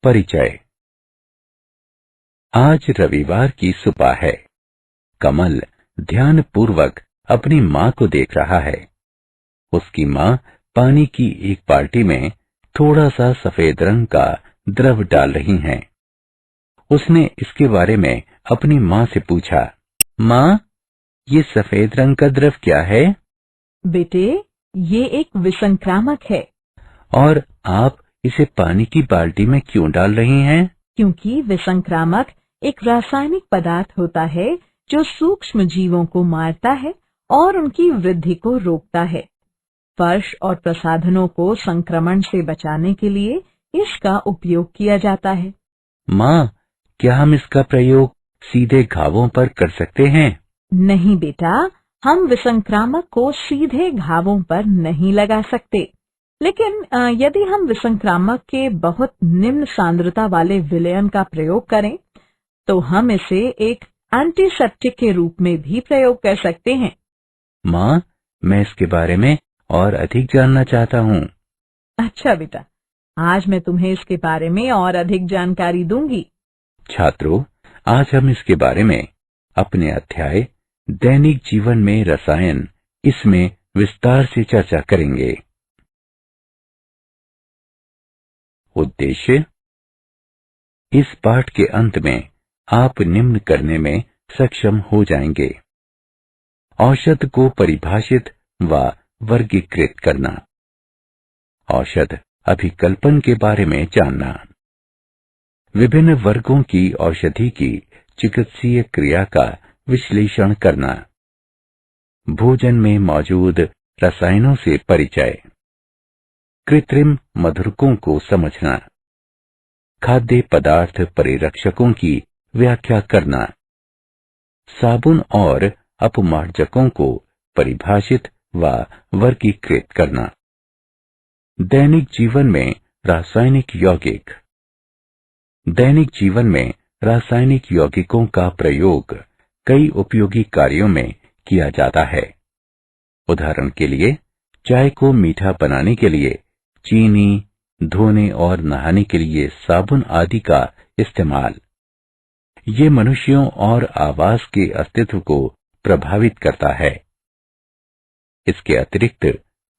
परिचय। आज रविवार की सुबह है। कमल ध्यान पूर्वक अपनी माँ को देख रहा है। उसकी माँ पानी की एक बाल्टी में थोड़ा सा सफेद रंग का द्रव डाल रही हैं। उसने इसके बारे में अपनी माँ से पूछा, माँ, ये सफेद रंग का द्रव क्या है? बेटे, ये एक विसंक्रामक है। और आप इसे पानी की बाल्टी में क्यों डाल रही हैं? क्योंकि विसंक्रामक एक रासायनिक पदार्थ होता है जो सूक्ष्म जीवों को मारता है और उनकी वृद्धि को रोकता है। फर्श और प्रसाधनों को संक्रमण से बचाने के लिए इसका उपयोग किया जाता है। माँ, क्या हम इसका प्रयोग सीधे घावों पर कर सकते हैं? नहीं बेटा, हम विसंक्रामक को सीधे घावों पर नहीं लगा सकते। लेकिन यदि हम विसंक्रामक के बहुत निम्न सांद्रता वाले विलयन का प्रयोग करें, तो हम इसे एक एंटीसेप्टिक के रूप में भी प्रयोग कर सकते हैं। माँ, मैं इसके बारे में और अधिक जानना चाहता हूँ। अच्छा बेटा, आज मैं तुम्हें इसके बारे में और अधिक जानकारी दूंगी। छात्रों, आज हम इसके बारे में अपने अध्याय दैनिक जीवन में रसायन इसमें विस्तार से चर्चा करेंगे। उद्देश्य: इस पाठ के अंत में आप निम्न करने में सक्षम हो जाएंगे। औषध को परिभाषित व वर्गीकृत करना, औषध अभिकल्पन के बारे में जानना, विभिन्न वर्गों की औषधि की चिकित्सीय क्रिया का विश्लेषण करना, भोजन में मौजूद रसायनों से परिचय, कृत्रिम मधुरकों को समझना, खाद्य पदार्थ परिरक्षकों की व्याख्या करना, साबुन और अपमार्जकों को परिभाषित व वर्गीकृत करना, दैनिक जीवन में रासायनिक यौगिक। दैनिक जीवन में रासायनिक यौगिकों का प्रयोग कई उपयोगी कार्यों में किया जाता है। उदाहरण के लिए, चाय को मीठा बनाने के लिए चीनी, धोने और नहाने के लिए साबुन आदि का इस्तेमाल। ये मनुष्यों और आवास के अस्तित्व को प्रभावित करता है। इसके अतिरिक्त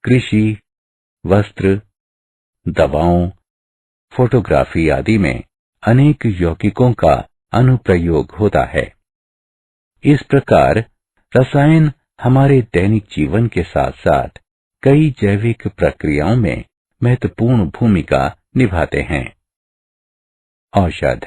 कृषि, वस्त्र, दवाओं, फोटोग्राफी आदि में अनेक यौगिकों का अनुप्रयोग होता है। इस प्रकार रसायन हमारे दैनिक जीवन के साथ साथ कई जैविक प्रक्रियाओं में महत्वपूर्ण भूमिका निभाते हैं। औषध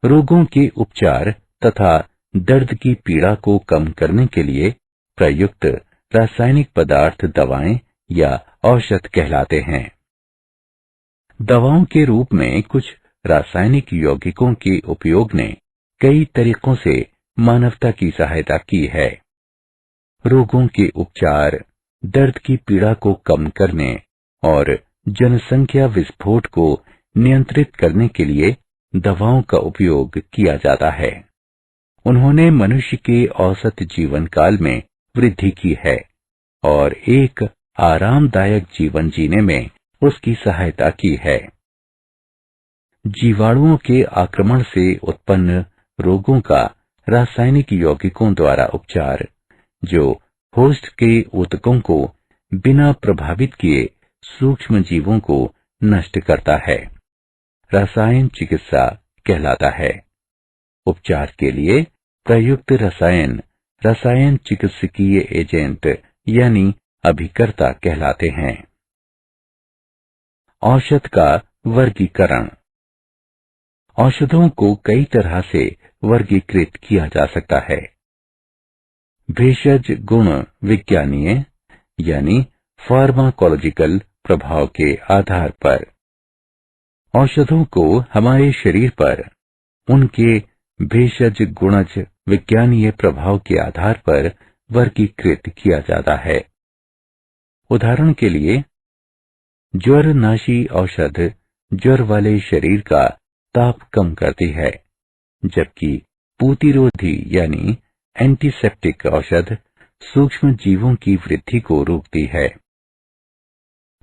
रोगों के उपचार तथा दर्द की पीड़ा को कम करने के लिए प्रयुक्त रासायनिक पदार्थ दवाएं या औषध कहलाते हैं। दवाओं के रूप में कुछ रासायनिक यौगिकों के उपयोग ने कई तरीकों से मानवता की सहायता की है। रोगों के उपचार, दर्द की पीड़ा को कम करने और जनसंख्या विस्फोट को नियंत्रित करने के लिए दवाओं का उपयोग किया जाता है। उन्होंने मनुष्य के औसत जीवन काल में वृद्धि की है और एक आरामदायक जीवन जीने में उसकी सहायता की है। जीवाणुओं के आक्रमण से उत्पन्न रोगों का रासायनिक यौगिकों द्वारा उपचार, जो होस्ट के ऊतकों को बिना प्रभावित किए सूक्ष्म जीवों को नष्ट करता है, रसायन चिकित्सा कहलाता है। उपचार के लिए प्रयुक्त रसायन रसायन चिकित्सकीय एजेंट यानी अभिकर्ता कहलाते हैं। औषध का वर्गीकरण। औषधों को कई तरह से वर्गीकृत किया जा सकता है। भेषज गुण विज्ञानीय यानी फार्माकोलॉजिकल प्रभाव के आधार पर। औषधों को हमारे शरीर पर उनके भेषज गुणज विज्ञानीय प्रभाव के आधार पर वर्गीकृत किया जाता है। उदाहरण के लिए, ज्वरनाशी औषध ज्वर वाले शरीर का ताप कम करती है, जबकि पूतिरोधी यानी एंटीसेप्टिक औषध सूक्ष्म जीवों की वृद्धि को रोकती है।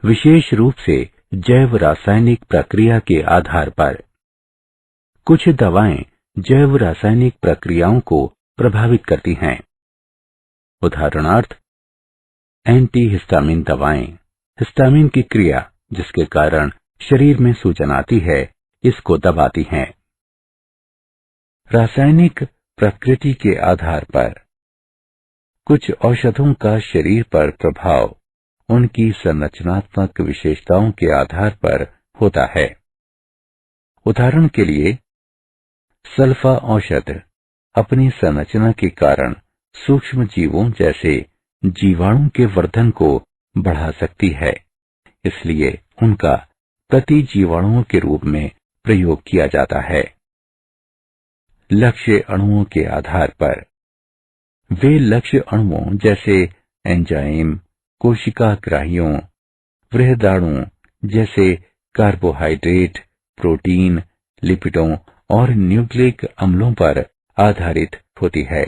विशेष रूप से जैव रासायनिक प्रक्रिया के आधार पर। कुछ दवाएं जैव रासायनिक प्रक्रियाओं को प्रभावित करती हैं। उदाहरणार्थ, एंटीहिस्टामिन दवाएं हिस्टामिन की क्रिया जिसके कारण शरीर में सूजन आती है, इसको दबाती हैं। रासायनिक प्रकृति के आधार पर कुछ औषधों का शरीर पर प्रभाव उनकी संरचनात्मक विशेषताओं के आधार पर होता है। उदाहरण के लिए, सल्फा औषध अपनी संरचना के कारण सूक्ष्म जीवों जैसे जीवाणु के वर्धन को बढ़ा सकती है, इसलिए उनका प्रतिजीवाणुओं के रूप में प्रयोग किया जाता है। लक्ष्य अणुओं के आधार पर वे लक्ष्य अणुओं जैसे एंजाइम, कोशिकाग्राहियों, बृहदाणु जैसे कार्बोहाइड्रेट, प्रोटीन, लिपिडों और न्यूक्लिक अम्लों पर आधारित होती है।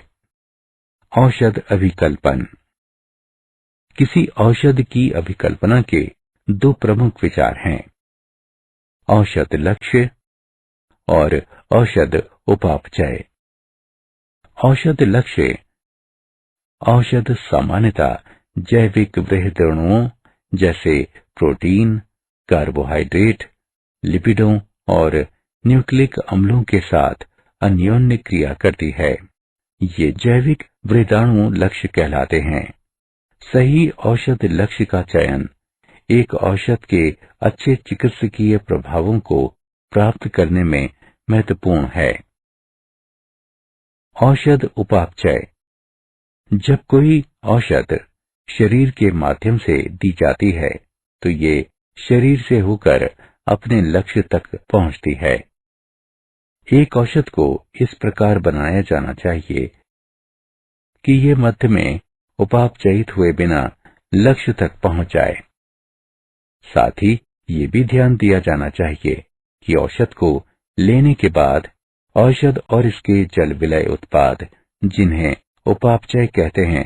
औषध अभिकल्पन। किसी औषध की अभिकल्पना के दो प्रमुख विचार हैं, औषध लक्ष्य और औषध उपापचय। औषध लक्ष्य औषध सामान्यतः जैविक बृहदाणुओं जैसे प्रोटीन, कार्बोहाइड्रेट, लिपिडों और न्यूक्लिक अम्लों के साथ अन्योन्य क्रिया करती है। ये जैविक बृहदाणु लक्ष्य कहलाते हैं। सही औषध लक्ष्य का चयन एक औषध के अच्छे चिकित्सकीय प्रभावों को प्राप्त करने में महत्वपूर्ण है। औषध उपापचय। जब कोई औषध शरीर के माध्यम से दी जाती है तो ये शरीर से होकर अपने लक्ष्य तक पहुंचती है। एक औषध को इस प्रकार बनाया जाना चाहिए कि ये मध्य में उपापचयित हुए बिना लक्ष्य तक पहुंच जाए। साथ ही ये भी ध्यान दिया जाना चाहिए कि औषध को लेने के बाद औषध और इसके जल विलय उत्पाद, जिन्हें उपापचय कहते हैं,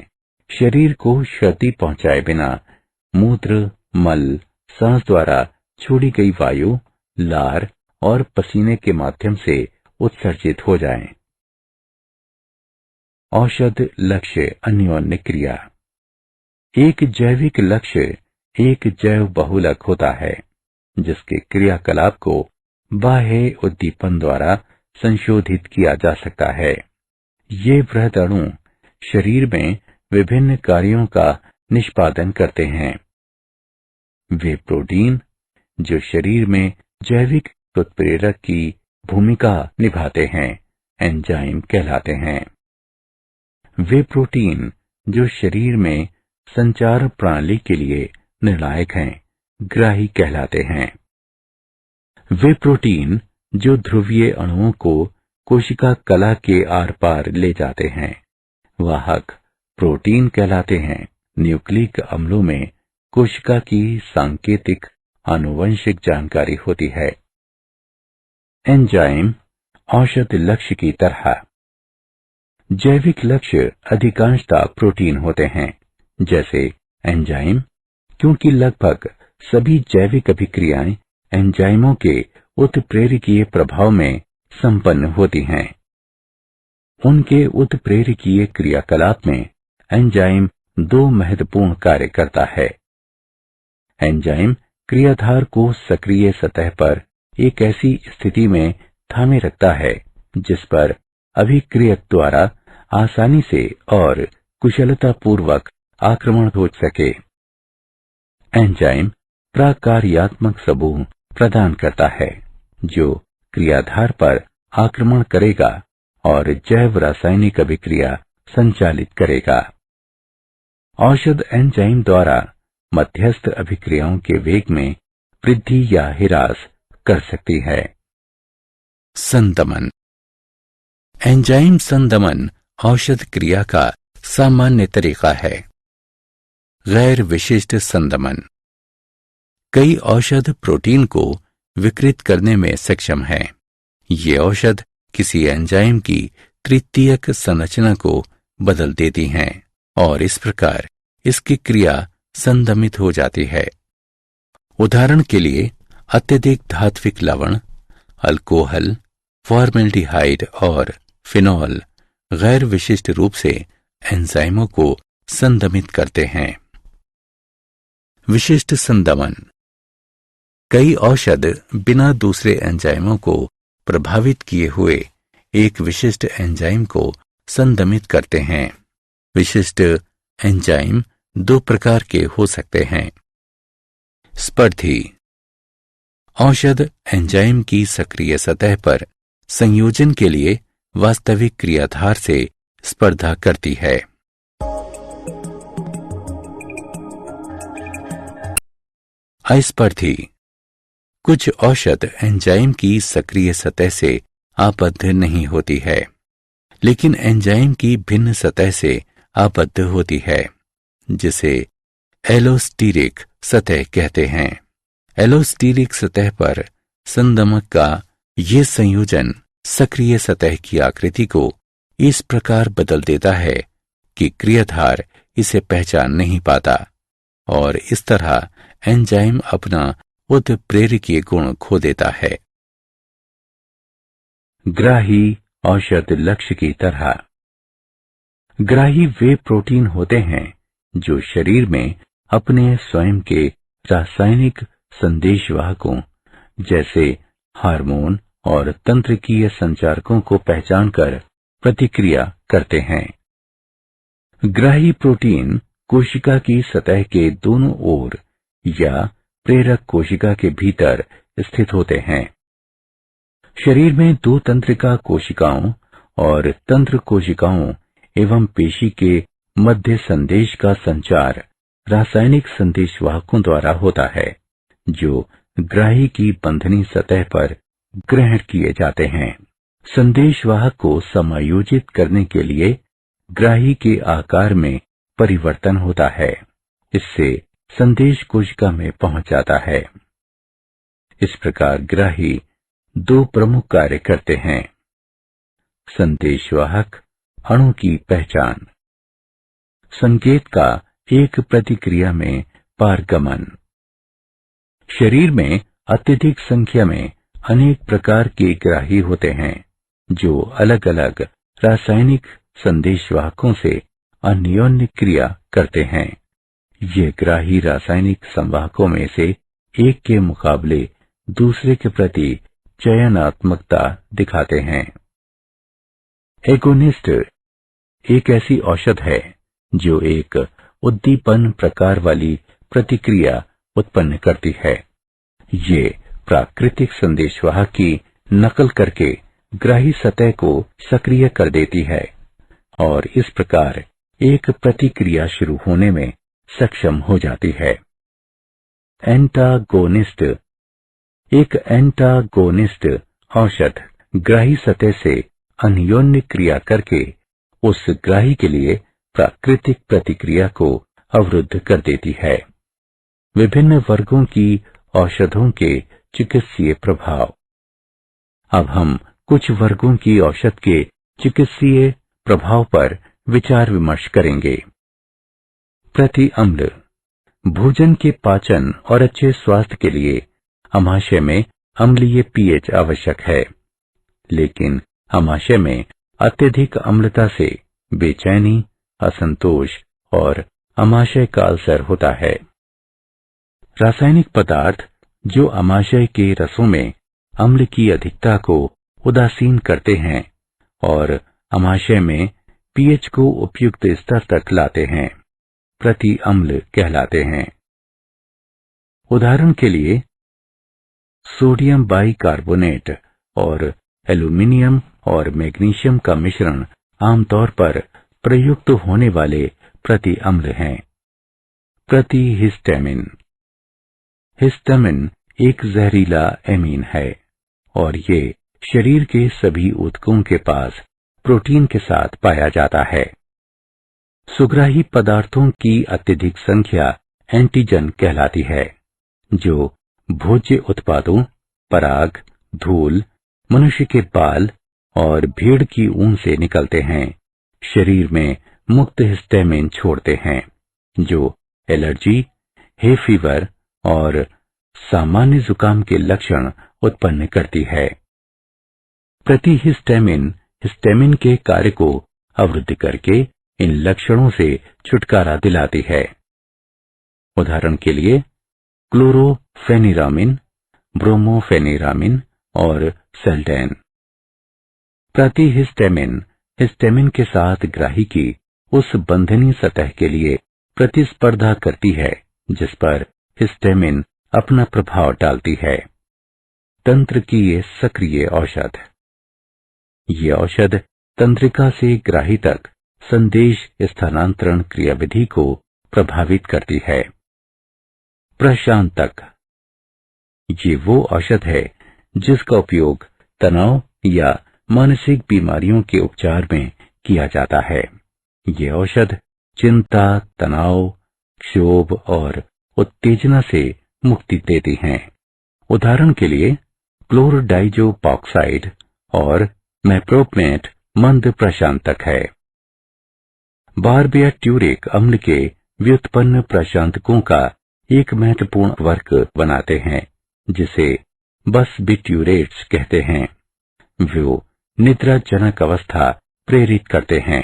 शरीर को क्षति पहुंचाए बिना मूत्र, मल, सांस द्वारा छोड़ी गई वायु, लार और पसीने के माध्यम से उत्सर्जित हो जाएं। औषध लक्ष्य अन्योन्य क्रिया। एक जैविक लक्ष्य एक जैव बहुलक होता है जिसके क्रियाकलाप को बाह्य उद्दीपन द्वारा संशोधित किया जा सकता है। ये बृहदाणु शरीर में विभिन्न कार्यों का निष्पादन करते हैं। वे प्रोटीन जो शरीर में जैविक उत्प्रेरक की भूमिका निभाते हैं, एंजाइम कहलाते हैं। वे प्रोटीन जो शरीर में संचार प्रणाली के लिए निर्णायक हैं, ग्राही कहलाते हैं। वे प्रोटीन जो ध्रुवीय अणुओं को कोशिका कला के आर पार ले जाते हैं, वाहक प्रोटीन कहलाते हैं। न्यूक्लिक अम्लों में कोशिका की सांकेतिक आनुवंशिक जानकारी होती है। एंजाइम औषध लक्ष्य की तरह। जैविक लक्ष्य अधिकांशतः प्रोटीन होते हैं, जैसे एंजाइम, क्योंकि लगभग सभी जैविक अभिक्रियाएं एंजाइमों के उत्प्रेरकीय प्रभाव में संपन्न होती हैं। उनके उत्प्रेरकीय क्रियाकलाप में एंजाइम दो महत्वपूर्ण कार्य करता है। एंजाइम क्रियाधार को सक्रिय सतह पर एक ऐसी स्थिति में थामे रखता है जिस पर अभिक्रियक द्वारा आसानी से और कुशलतापूर्वक आक्रमण हो सके। एंजाइम प्रकार्यात्मक समूह प्रदान करता है जो क्रियाधार पर आक्रमण करेगा और जैव रासायनिक अभिक्रिया संचालित करेगा। औषध एंजाइम द्वारा मध्यस्थ अभिक्रियाओं के वेग में वृद्धि या ह्रास कर सकती है। संदमन। एंजाइम संदमन औषध क्रिया का सामान्य तरीका है। गैर विशिष्ट संदमन। कई औषध प्रोटीन को विकृत करने में सक्षम है। ये औषध किसी एंजाइम की तृतीयक संरचना को बदल देती हैं और इस प्रकार इसकी क्रिया संदमित हो जाती है। उदाहरण के लिए अत्यधिक धात्विक लवण, अल्कोहल, फॉर्मेल्डिहाइड और फिनॉल गैर विशिष्ट रूप से एंजाइमों को संदमित करते हैं। विशिष्ट संदमन। कई औषध बिना दूसरे एंजाइमों को प्रभावित किए हुए एक विशिष्ट एंजाइम को संदमित करते हैं। विशिष्ट एंजाइम दो प्रकार के हो सकते हैं। स्पर्धी। औषध एंजाइम की सक्रिय सतह पर संयोजन के लिए वास्तविक क्रियाधार से स्पर्धा करती है। अस्पर्धी। कुछ औषध एंजाइम की सक्रिय सतह से आबद्ध नहीं होती है, लेकिन एंजाइम की भिन्न सतह से आबद्ध होती है, जिसे एलोस्टीरिक सतह कहते हैं। एलोस्टीरिक सतह पर संदमक का यह संयोजन सक्रिय सतह की आकृति को इस प्रकार बदल देता है कि क्रियाधार इसे पहचान नहीं पाता और इस तरह एंजाइम अपना उत्प्रेरकीय गुण खो देता है। ग्राही औषध लक्ष्य की तरह। ग्राही वे प्रोटीन होते हैं जो शरीर में अपने स्वयं के रासायनिक संदेशवाहकों जैसे हार्मोन और तंत्रिकीय संचारकों को पहचानकर प्रतिक्रिया करते हैं। ग्राही प्रोटीन कोशिका की सतह के दोनों ओर या प्रेरक कोशिका के भीतर स्थित होते हैं। शरीर में दो तंत्रिका कोशिकाओं और तंत्र कोशिकाओं एवं पेशी के मध्य संदेश का संचार रासायनिक संदेशवाहकों द्वारा होता है, जो ग्राही की बंधनी सतह पर ग्रहण किए जाते हैं। संदेशवाहक को समायोजित करने के लिए ग्राही के आकार में परिवर्तन होता है। इससे संदेश कोशिका में पहुंच जाता है। इस प्रकार ग्राही दो प्रमुख कार्य करते हैं। संदेशवाहक अणु की पहचान, संकेत का एक प्रतिक्रिया में पारगमन। शरीर में अत्यधिक संख्या में अनेक प्रकार के ग्राही होते हैं जो अलग अलग रासायनिक संदेशवाहकों से अन्योन्य क्रिया करते हैं। ये ग्राही रासायनिक संवाहकों में से एक के मुकाबले दूसरे के प्रति चयनात्मकता दिखाते हैं। एगोनिस्ट एक ऐसी औषध है जो एक उद्दीपन प्रकार वाली प्रतिक्रिया उत्पन्न करती है। ये प्राकृतिक संदेशवाहक की नकल करके ग्राही सतह को सक्रिय कर देती है और इस प्रकार एक प्रतिक्रिया शुरू होने में सक्षम हो जाती है। एंटागोनिस्ट एक एंटागोनिस्ट औषध ग्राही सतह से अन्योन्य क्रिया करके उस ग्राही के लिए प्राकृतिक प्रतिक्रिया को अवरुद्ध कर देती है। विभिन्न वर्गों की औषधों के चिकित्सीय प्रभाव। अब हम कुछ वर्गों की औषध के चिकित्सीय प्रभाव पर विचार विमर्श करेंगे। प्रति अम्ल। भोजन के पाचन और अच्छे स्वास्थ्य के लिए अमाशय में अम्लीय पीएच आवश्यक है, लेकिन अमाशय में अत्यधिक अम्लता से बेचैनी, असंतोष और अमाशय का अल्सर होता है। रासायनिक पदार्थ जो अमाशय के रसों में अम्ल की अधिकता को उदासीन करते हैं और अमाशय में पीएच को उपयुक्त स्तर तक लाते हैं, प्रति अम्ल कहलाते हैं। उदाहरण के लिए सोडियम बाइकार्बोनेट और एल्यूमिनियम और मैग्नीशियम का मिश्रण आमतौर पर प्रयुक्त होने वाले प्रति अम्ल हैं। प्रति हिस्टामिन। हिस्टामिन एक जहरीला एमीन है और ये शरीर के सभी ऊतकों के पास प्रोटीन के साथ पाया जाता है। सुग्राही पदार्थों की अत्यधिक संख्या एंटीजन कहलाती है, जो भोज्य उत्पादों, पराग, धूल, मनुष्य के बाल और भेड़ की ऊन से निकलते हैं, शरीर में मुक्त हिस्टामिन छोड़ते हैं, जो एलर्जी, हे फीवर और सामान्य जुकाम के लक्षण उत्पन्न करती है। प्रतिहिस्टैमिन हिस्टैमिन के कार्य को अवरुद्ध करके इन लक्षणों से छुटकारा दिलाती है। उदाहरण के लिए क्लोरोफेनिरामिन, ब्रोमोफेनिरामिन और सेल्डेन। प्रतिहिस्टैमिन हिस्टैमिन के साथ ग्राही की उस बंधनीय सतह के लिए प्रतिस्पर्धा करती है जिस पर हिस्टैमिन अपना प्रभाव डालती है। तंत्र की ये सक्रिय औषध। ये औषध तंत्रिका से ग्राही तक संदेश स्थानांतरण क्रियाविधि को प्रभावित करती है। प्रशांतक। ये वो औषध है जिसका उपयोग तनाव या मानसिक बीमारियों के उपचार में किया जाता है। ये औषध चिंता, तनाव, क्षोभ और उत्तेजना से मुक्ति देती हैं। उदाहरण के लिए क्लोरडाइजोपॉक्साइड और मेप्रोपेट मंद प्रशांतक है। बारबिट्यूरिक अम्ल के व्युत्पन्न प्रशांतकों का एक महत्वपूर्ण वर्ग बनाते हैं जिसे बसबिट्यूरेट्स कहते हैं। वो निद्राजनक अवस्था प्रेरित करते हैं।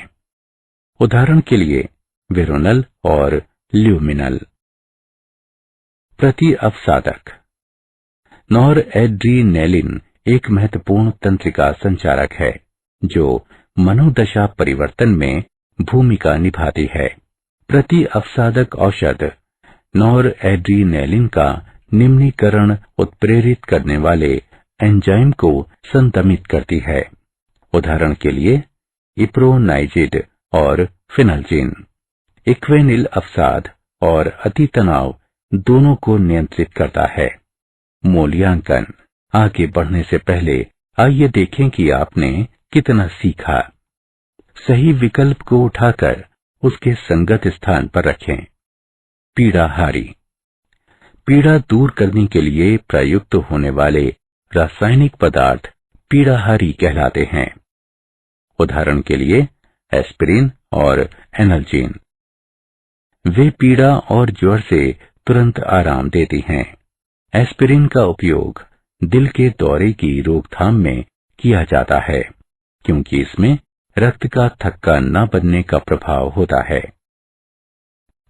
उदाहरण के लिए वेरोनल और ल्यूमिनल। प्रति अवसादक। नॉरएड्रेनालिन एक महत्वपूर्ण तंत्रिका संचारक है जो मनोदशा परिवर्तन में भूमिका निभाती है। प्रति अवसादक औषध नॉरएड्रेनालिन का निम्नीकरण उत्प्रेरित करने वाले एंजाइम को संदमित करती है। उदाहरण के लिए इप्रोनाइजिड और फिनलजिन। इक्वेनिल अवसाद और अति तनाव दोनों को नियंत्रित करता है। मूल्यांकन। आगे बढ़ने से पहले आइए देखें कि आपने कितना सीखा। सही विकल्प को उठाकर उसके संगत स्थान पर रखें। पीड़ाहारी। पीड़ा दूर करने के लिए प्रयुक्त होने वाले रासायनिक पदार्थ पीड़ाहारी कहलाते हैं। उदाहरण के लिए एस्पिरिन और एनाल्जीन। वे पीड़ा और ज्वर से तुरंत आराम देती हैं। एस्पिरिन का उपयोग दिल के दौरे की रोकथाम में किया जाता है क्योंकि इसमें रक्त का थक्का न बनने का प्रभाव होता है।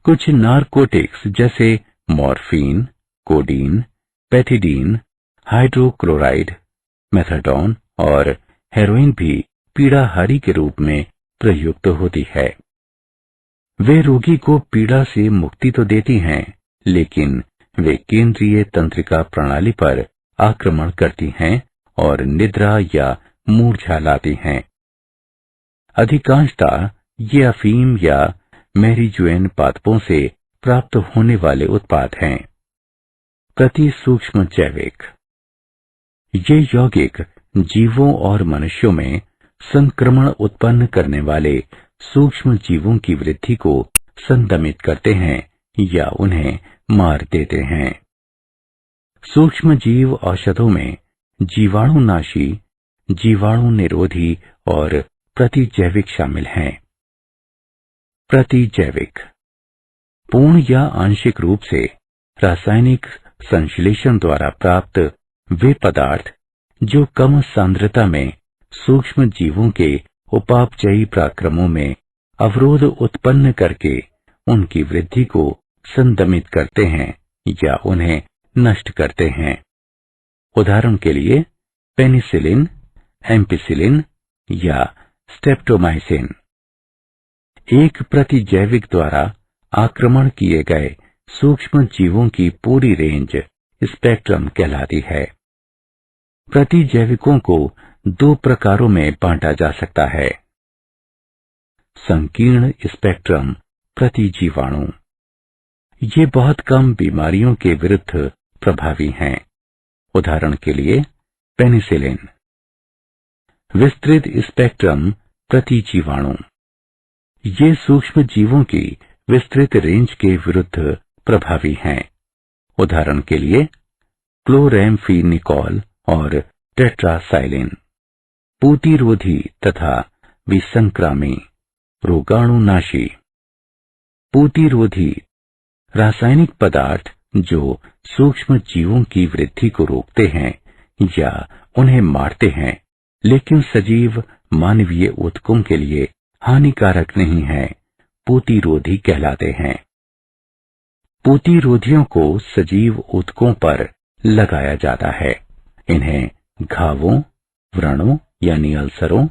कुछ नारकोटिक्स जैसे morphine, codeine, pethidine, hydrochloride, methadone और हेरोइन भी पीड़ाहारी के रूप में प्रयुक्त होती है। वे रोगी को पीड़ा से मुक्ति तो देती हैं, लेकिन वे केंद्रीय तंत्रिका प्रणाली पर आक्रमण करती हैं और निद्रा या मूर्छा लाती हैं। अधिकांशतः ये अफीम या मैरिजुएन पादपों से प्राप्त होने वाले उत्पाद हैं। प्रति सूक्ष्म जैविक। ये यौगिक जीवों और मनुष्यों में संक्रमण उत्पन्न करने वाले सूक्ष्म जीवों की वृद्धि को संदमित करते हैं या उन्हें मार देते हैं। सूक्ष्म जीव औषधों में जीवाणुनाशी, जीवाणु निरोधी और प्रतिजैविक शामिल हैं। प्रतिजैविक। पूर्ण या आंशिक रूप से रासायनिक संश्लेषण द्वारा प्राप्त वे पदार्थ जो कम सांद्रता में सूक्ष्म जीवों के उपापचयी पराक्रमों में अवरोध उत्पन्न करके उनकी वृद्धि को संदमित करते हैं या उन्हें नष्ट करते हैं। उदाहरण के लिए पेनिसिलिन, एम्पिसिलिन या स्ट्रेप्टोमाइसिन। एक प्रतिजैविक द्वारा आक्रमण किए गए सूक्ष्म जीवों की पूरी रेंज स्पेक्ट्रम कहलाती है। प्रतिजैविकों को दो प्रकारों में बांटा जा सकता है। संकीर्ण स्पेक्ट्रम प्रतिजीवाणु। ये बहुत कम बीमारियों के विरुद्ध प्रभावी हैं। उदाहरण के लिए पेनिसिलिन। विस्तृत स्पेक्ट्रम प्रतिजीवाणु। ये सूक्ष्म जीवों की विस्तृत रेंज के विरुद्ध प्रभावी हैं। उदाहरण के लिए क्लोरेम्फेनिकोल और टेट्रासाइलिन। पूतिरोधी तथा विसंक्रामी, रोगाणुनाशी। पूतिरोधी रासायनिक पदार्थ जो सूक्ष्म जीवों की वृद्धि को रोकते हैं या उन्हें मारते हैं, लेकिन सजीव मानवीय ऊतकों के लिए हानिकारक नहीं है, पूतिरोधी कहलाते हैं। पूतिरोधियों को सजीव ऊतकों पर लगाया जाता है। इन्हें घावों, व्रणों यानी अल्सरों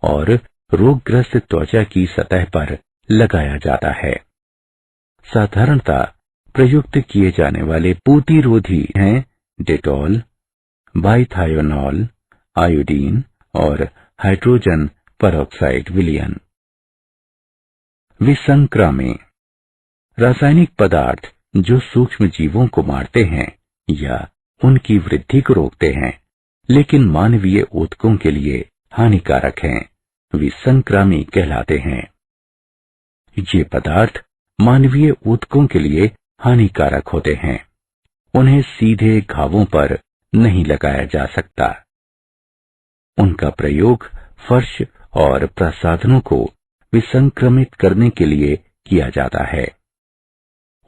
और रोगग्रस्त त्वचा की सतह पर लगाया जाता है। साधारणतः प्रयुक्त किए जाने वाले पूतिरोधी हैं डेटॉल, बाइथायोनॉल, आयोडीन और हाइड्रोजन परऑक्साइड विलयन। विसंक्रामी रासायनिक पदार्थ जो सूक्ष्म जीवों को मारते हैं या उनकी वृद्धि को रोकते हैं, लेकिन मानवीय ऊतकों के लिए हानिकारक हैं, विसंक्रामी कहलाते हैं। ये पदार्थ मानवीय ऊतकों के लिए हानिकारक होते हैं। उन्हें सीधे घावों पर नहीं लगाया जा सकता। उनका प्रयोग फर्श और प्रसाधनों को विसंक्रमित करने के लिए किया जाता है।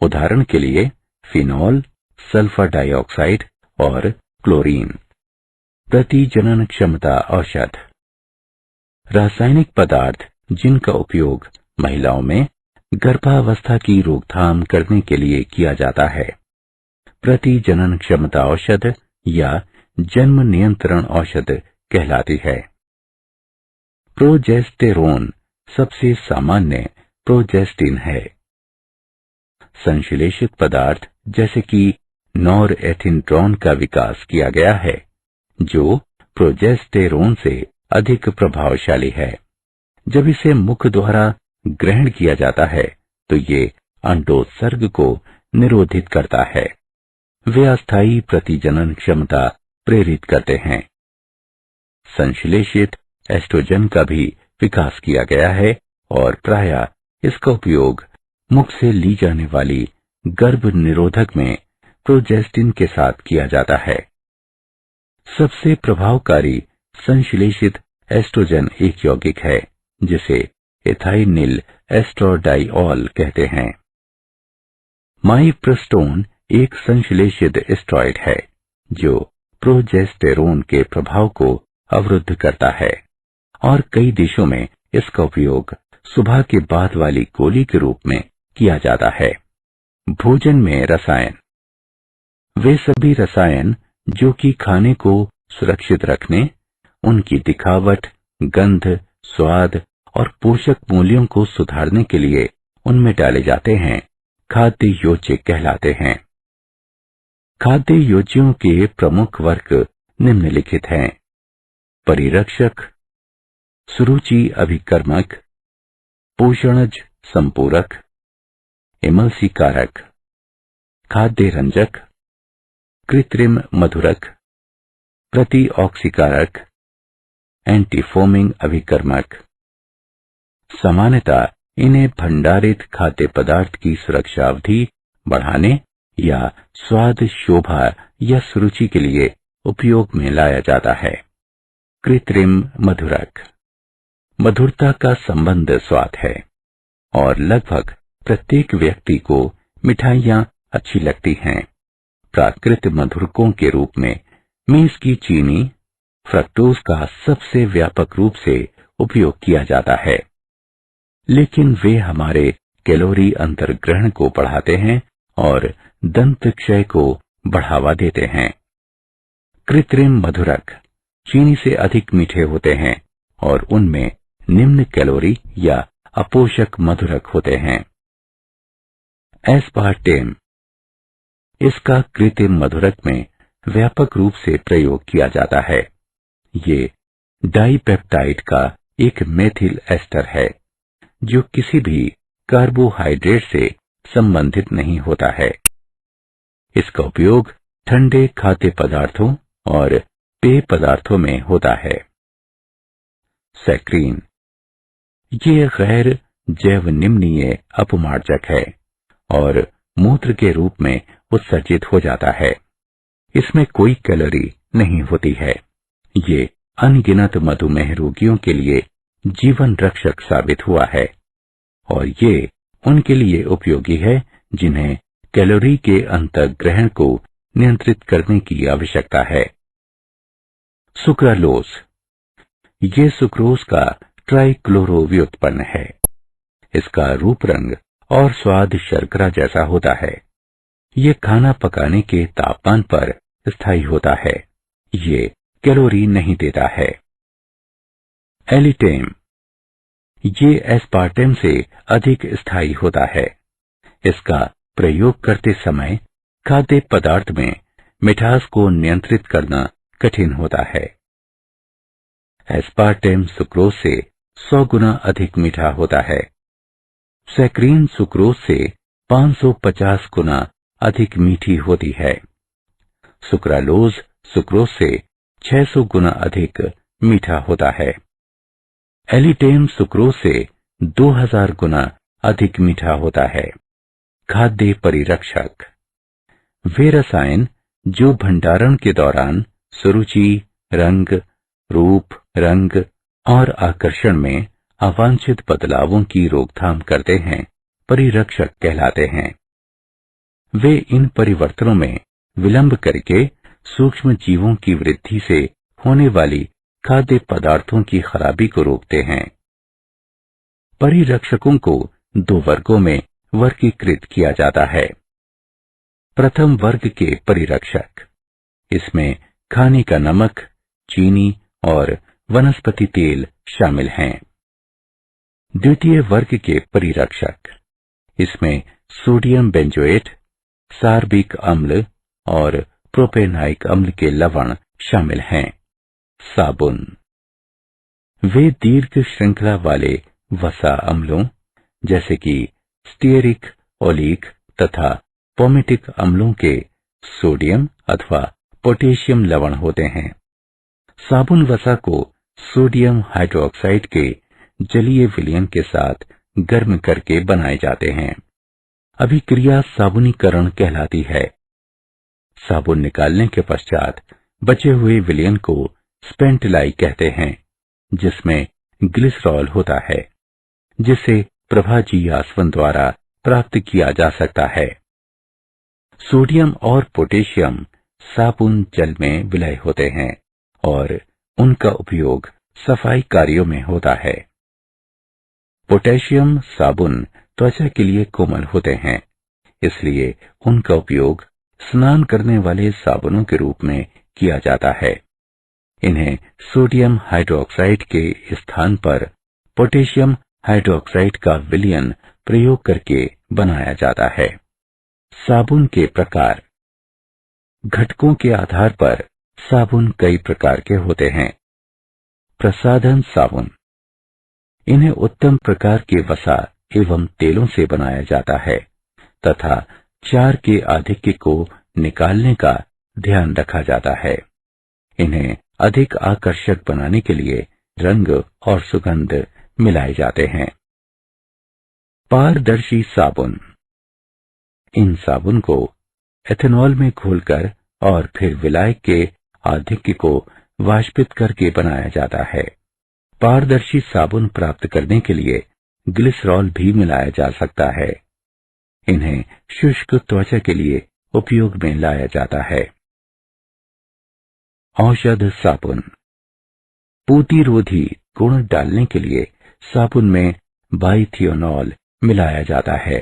उदाहरण के लिए फिनॉल, सल्फर डाइऑक्साइड और क्लोरीन। प्रतिजनन क्षमता औषध रासायनिक पदार्थ जिनका उपयोग महिलाओं में गर्भावस्था की रोकथाम करने के लिए किया जाता है। प्रतिजनन क्षमता औषध या जन्म नियंत्रण औषध कहलाती है। प्रोजेस्टेरोन सबसे सामान्य प्रोजेस्टिन है। संश्लेषित पदार्थ जैसे कि नॉरएथिंड्रोन का विकास किया गया है, जो प्रोजेस्टेरोन से अधिक प्रभावशाली है। जब इसे मुख द्वारा ग्रहण किया जाता है तो ये अंडोत्सर्ग को निरोधित करता है। वे अस्थायी प्रतिजनन क्षमता प्रेरित करते हैं। संश्लेषित एस्ट्रोजन का भी विकास किया गया है और प्रायः इसका उपयोग मुख से ली जाने वाली गर्भ निरोधक में प्रोजेस्टिन के साथ किया जाता है। सबसे प्रभावकारी संश्लेषित एस्ट्रोजन एक यौगिक है जिसे एथाइनिल एस्ट्रोडाइऑल कहते हैं। माइप्रस्टोन एक संश्लेषित स्टेरॉयड है जो प्रोजेस्टेरोन के प्रभाव को अवरुद्ध करता है और कई देशों में इसका उपयोग सुबह के बाद वाली गोली के रूप में किया जाता है। भोजन में रसायन वे सभी रसायन जो कि खाने को सुरक्षित रखने, उनकी दिखावट, गंध, स्वाद और पोषक मूल्यों को सुधारने के लिए उनमें डाले जाते हैं, खाद्य योज्य कहलाते हैं। खाद्य योज्यों के प्रमुख वर्ग निम्नलिखित हैं: परिरक्षक, सुरुचि अभिकर्मक, पोषणज संपूरक, इमल्सीकारक, खाद्य रंजक, कृत्रिम मधुरक, प्रतिऑक्सीकारक, एंटीफोमिंग अभिकर्मक। सामान्यतः इन्हें भंडारित खाद्य पदार्थ की सुरक्षा अवधि बढ़ाने या स्वाद, शोभा या सुरुचि के लिए उपयोग में लाया जाता है। कृत्रिम मधुरक मधुरता का संबंध स्वाद है और लगभग प्रत्येक व्यक्ति को मिठाइयाँ अच्छी लगती हैं। प्राकृतिक मधुरकों के रूप में मेज की चीनी, फ्रक्टोज का सबसे व्यापक रूप से उपयोग किया जाता है, लेकिन वे हमारे कैलोरी अंतर्ग्रहण को बढ़ाते हैं और दंत क्षय को बढ़ावा देते हैं। कृत्रिम मधुरक चीनी से अधिक मीठे होते हैं और उनमें निम्न कैलोरी या अपोषक मधुरक होते हैं। एस्पार्टेम इसका कृत्रिम मधुरक में व्यापक रूप से प्रयोग किया जाता है। ये डाइपेप्टाइड का एक मेथिल एस्टर है जो किसी भी कार्बोहाइड्रेट से संबंधित नहीं होता है। इसका उपयोग ठंडे खाद्य पदार्थों और पेय पदार्थों में होता है। सैक्रीन ये गैर जैव निम्नीय अपमार्जक है और मूत्र के रूप में उत्सर्जित हो जाता है। इसमें कोई कैलोरी नहीं होती है। ये अनगिनत मधुमेह रोगियों के लिए जीवन रक्षक साबित हुआ है और ये उनके लिए उपयोगी है जिन्हें कैलोरी के अंतर्ग्रहण को नियंत्रित करने की आवश्यकता है। सुक्रालोज, ये सुक्रोज का ट्राइक्लोरो व्युत्पन्न है। इसका रूप रंग और स्वाद शर्करा जैसा होता है। ये खाना पकाने के तापमान पर स्थायी होता है। ये कैलोरी नहीं देता है। एलिटेम, ये एस्पार्टेम से अधिक स्थायी होता है। इसका प्रयोग करते समय खाद्य पदार्थ में मिठास को नियंत्रित करना कठिन होता है। एस्पार्टेम सुक्रोज से 100 गुना अधिक मीठा होता है। सैक्रीन सुक्रोज से 550 गुना अधिक मीठी होती है। सुक्रालोज सुक्रोज से 600 गुना अधिक मीठा होता है। एलिटेम सुक्रोज से 2000 गुना अधिक मीठा होता है। खाद्य परिरक्षक, वे रसायन जो भंडारण के दौरान सुरुचि, रंग, रूप, रंग और आकर्षण में अवांछित बदलावों की रोकथाम करते हैं, परिरक्षक कहलाते हैं। वे इन परिवर्तनों में विलंब करके सूक्ष्म जीवों की वृद्धि से होने वाली खाद्य पदार्थों की खराबी को रोकते हैं। परिरक्षकों को 2 वर्गों में वर्गीकृत किया जाता है। प्रथम वर्ग के परिरक्षक, इसमें खाने का नमक, चीनी और वनस्पति तेल शामिल हैं। द्वितीय वर्ग के परिरक्षक, इसमें सोडियम बेंजोएट, सार्बिक अम्ल और प्रोपेनाइक अम्ल के लवण शामिल हैं। साबुन, वे दीर्घ श्रृंखला वाले वसा अम्लों जैसे कि स्टीयरिक, ओलिक तथा पोमेटिक अम्लों के सोडियम अथवा पोटेशियम लवण होते हैं। साबुन वसा को सोडियम हाइड्रोक्साइड के जलीय विलयन के साथ गर्म करके बनाए जाते हैं। अभिक्रिया साबुनीकरण कहलाती है। साबुन निकालने के पश्चात बचे हुए विलयन को स्पेंटलाई कहते हैं, जिसमें ग्लिसरॉल होता है, जिसे प्रभाजी आसवन द्वारा प्राप्त किया जा सकता है। सोडियम और पोटेशियम साबुन जल में विलय होते हैं और उनका उपयोग सफाई कार्यों में होता है। पोटेशियम साबुन त्वचा के लिए कोमल होते हैं, इसलिए उनका उपयोग स्नान करने वाले साबुनों के रूप में किया जाता है। इन्हें सोडियम हाइड्रोक्साइड के स्थान पर पोटेशियम हाइड्रोक्साइड का विलयन प्रयोग करके बनाया जाता है। साबुन के प्रकार, घटकों के आधार पर साबुन कई प्रकार के होते हैं। प्रसाधन साबुन, इन्हें उत्तम प्रकार के वसा एवं तेलों से बनाया जाता है तथा क्षार के आधिक्य को निकालने का ध्यान रखा जाता है। इन्हें अधिक आकर्षक बनाने के लिए रंग और सुगंध मिलाए जाते हैं। पारदर्शी साबुन, इन साबुन को एथेनॉल में घोलकर और फिर विलायक के आधिक्य को वाष्पित करके बनाया जाता है। पारदर्शी साबुन प्राप्त करने के लिए ग्लिसरॉल भी मिलाया जा सकता है। इन्हें शुष्क त्वचा के लिए उपयोग में लाया जाता है। औषध साबुन, पूतिरोधी गुण डालने के लिए साबुन में बाइथियोनॉल मिलाया जाता है।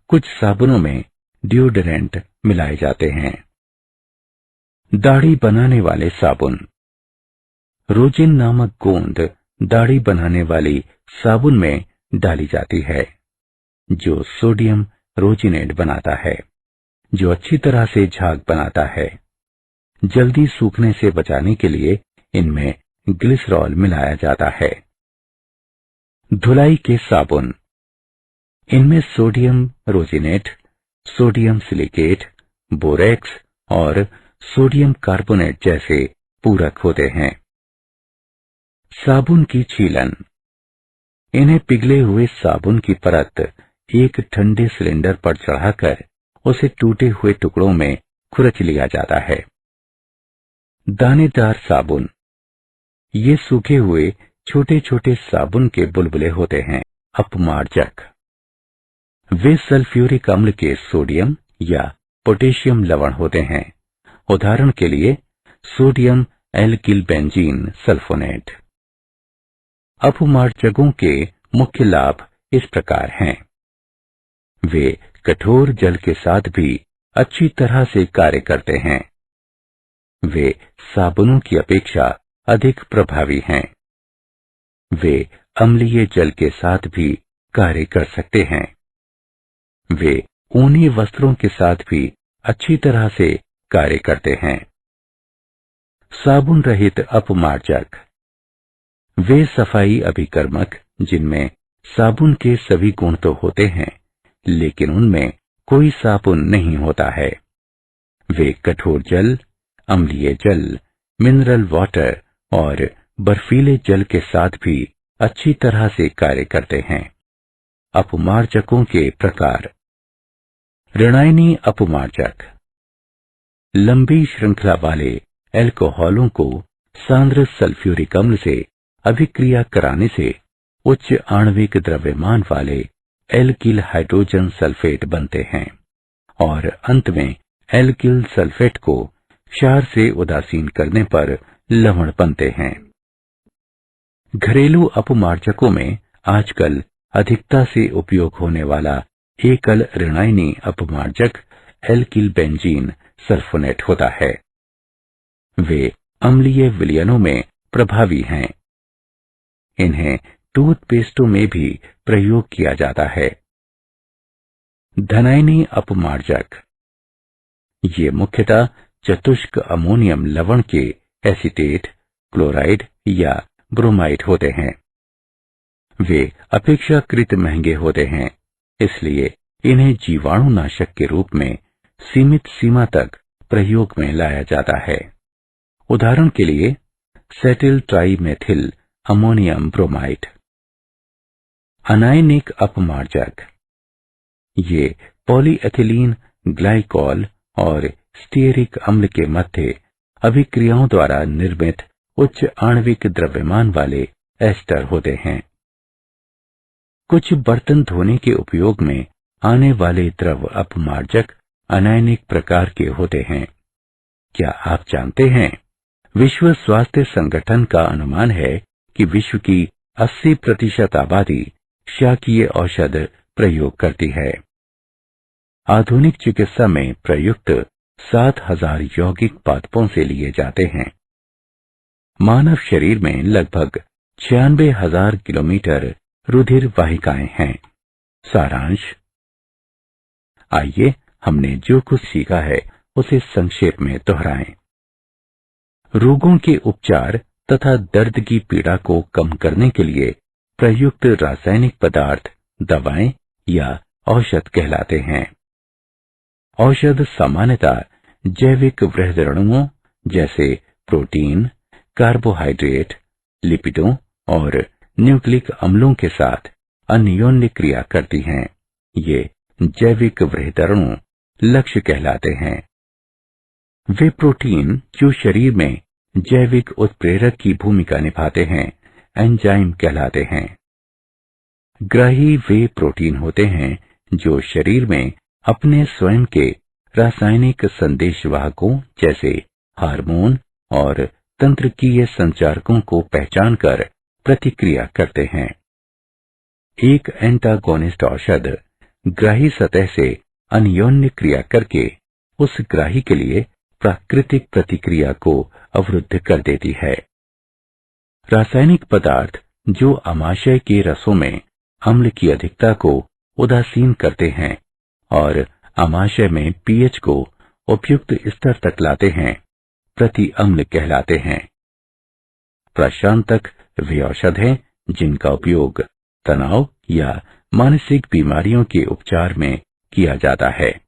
कुछ साबुनों में डिओडोरेंट मिलाए जाते हैं। दाढ़ी बनाने वाले साबुन, रोजिन नामक गोंद दाढ़ी बनाने वाली साबुन में डाली जाती है, जो सोडियम रोजिनेट बनाता है, जो अच्छी तरह से झाग बनाता है। जल्दी सूखने से बचाने के लिए इनमें ग्लिसरॉल मिलाया जाता है। धुलाई के साबुन, इनमें सोडियम रोजिनेट, सोडियम सिलिकेट, बोरेक्स और सोडियम कार्बोनेट जैसे पूरक होते हैं। साबुन की छीलन, इन्हें पिघले हुए साबुन की परत एक ठंडे सिलेंडर पर चढ़ाकर उसे टूटे हुए टुकड़ों में खुरच लिया जाता है। दानेदार साबुन, ये सूखे हुए छोटे छोटे साबुन के बुलबुले होते हैं। अपमार्जक, वे सल्फ्यूरिक अम्ल के सोडियम या पोटेशियम लवण होते हैं। उदाहरण के लिए सोडियम एल्किल बेंजीन सल्फोनेट। अपमार्जकों के मुख्य लाभ इस प्रकार हैं। वे कठोर जल के साथ भी अच्छी तरह से कार्य करते हैं। वे साबुनों की अपेक्षा अधिक प्रभावी हैं। वे अम्लीय जल के साथ भी कार्य कर सकते हैं। वे ऊनी वस्त्रों के साथ भी अच्छी तरह से कार्य करते हैं। साबुन रहित अपमार्जक। वे सफाई अभिकर्मक जिनमें साबुन के सभी गुण तो होते हैं, लेकिन उनमें कोई साबुन नहीं होता है। वे कठोर जल, अम्लीय जल, मिनरल वाटर और बर्फीले जल के साथ भी अच्छी तरह से कार्य करते हैं। अपमार्जकों के प्रकार। ऋणायनी अपमार्जक। लंबी श्रृंखला वाले एल्कोहलों को सांद्र सल्फ्यूरिक अम्ल से अभिक्रिया कराने से उच्च आणविक द्रव्यमान वाले एल्किल हाइड्रोजन सल्फेट बनते हैं और अंत में एल्किल सल्फेट को क्षार से उदासीन करने पर लवण बनते हैं। घरेलू अपमार्जकों में आजकल अधिकता से उपयोग होने वाला एकल ऋणायनी अपमार्जक एल्किल बेंजीन सल्फोनेट होता है। वे अम्लीय विलयनों में प्रभावी हैं। इन्हें टूथपेस्टों में भी प्रयोग किया जाता है। धनायनी अपमार्जक। ये मुख्यतः चतुष्क अमोनियम लवण के एसीटेट, क्लोराइड या ब्रोमाइड होते हैं। वे अपेक्षाकृत महंगे होते हैं, इसलिए इन्हें जीवाणुनाशक के रूप में सीमित सीमा तक प्रयोग में लाया जाता है। उदाहरण के लिए सेटिल ट्राइमेथिल अमोनियम ब्रोमाइड। अनायनिक अपमार्जक। ये पॉलीएथिलीन ग्लाइकॉल और स्टीयरिक अम्ल के मध्य अभिक्रियाओं द्वारा निर्मित उच्च आणविक द्रव्यमान वाले एस्टर होते हैं। कुछ बर्तन धोने के उपयोग में आने वाले द्रव अपमार्जक अनायनिक प्रकार के होते हैं। क्या आप जानते हैं, विश्व स्वास्थ्य संगठन का अनुमान है कि विश्व की 80% आबादी शाकीय औषध प्रयोग करती है। आधुनिक चिकित्सा में प्रयुक्त 7000 यौगिक पादपों से लिए जाते हैं। मानव शरीर में लगभग 96,000 किलोमीटर रुधिर वाहिकाएं हैं। सारांश। आइए हमने जो कुछ सीखा है उसे संक्षेप में दोहराएं। रोगों के उपचार तथा दर्द की पीड़ा को कम करने के लिए प्रयुक्त रासायनिक पदार्थ दवाएं या औषध कहलाते हैं। औषध सामान्यतः जैविक वृहदरणुओं जैसे प्रोटीन, कार्बोहाइड्रेट, लिपिडों और न्यूक्लिक अम्लों के साथ अन्योन्य क्रिया करती हैं। ये जैविक वृहदरणु लक्ष्य कहलाते हैं। वे प्रोटीन जो शरीर में जैविक उत्प्रेरक की भूमिका निभाते हैं एंजाइम कहलाते हैं। ग्राही वे प्रोटीन होते हैं जो शरीर में अपने स्वयं के रासायनिक संदेशवाहकों जैसे हार्मोन और तंत्रिकीय संचारकों को पहचानकर प्रतिक्रिया करते हैं। एक एंटागोनिस्ट औषध ग्राही सतह से अन्योन्य क्रिया करके उस ग्राही के लिए प्राकृतिक प्रतिक्रिया को अवरुद्ध कर देती है। रासायनिक पदार्थ जो आमाशय के रसों में अम्ल की अधिकता को उदासीन करते हैं और आमाशय में पीएच को उपयुक्त स्तर तक लाते हैं, प्रति अम्ल कहलाते हैं। प्रशांतक वे औषध हैं जिनका उपयोग तनाव या मानसिक बीमारियों के उपचार में किया जाता है।